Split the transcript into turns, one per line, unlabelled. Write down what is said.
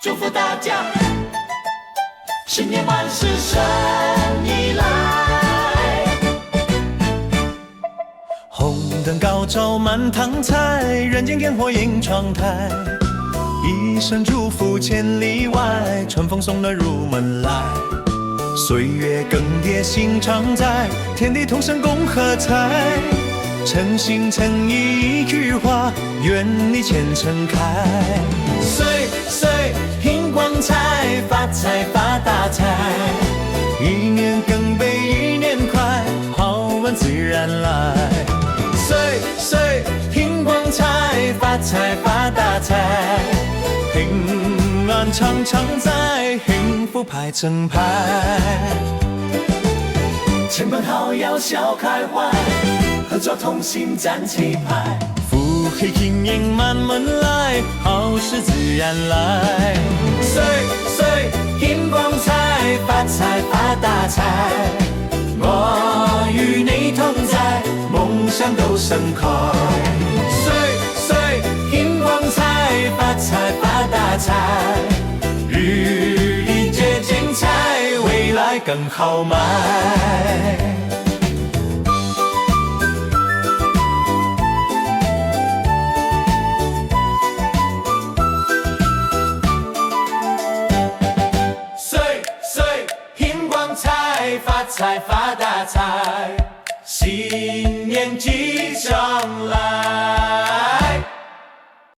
祝福大家，新年万事顺意来。
红灯高照满堂彩，人间烟火映窗台。一声祝福千里外，春风送了入门来。岁月更迭心常在，天地同声共喝彩。诚心诚意一句话，愿你前程开。岁岁拼光彩，发财发大财。一年更比一年快，好运自然来。岁岁拼光彩，发财发大财。平安常常在，幸福排成排。
亲朋好友笑开怀，合作同心站起排。
福气金银满门来，好事自然来。
岁岁拼光彩，发财发大财。我与你同在，梦想都盛开。岁岁拼光彩，发财发大财。日以结精彩，未来更好迈。发财发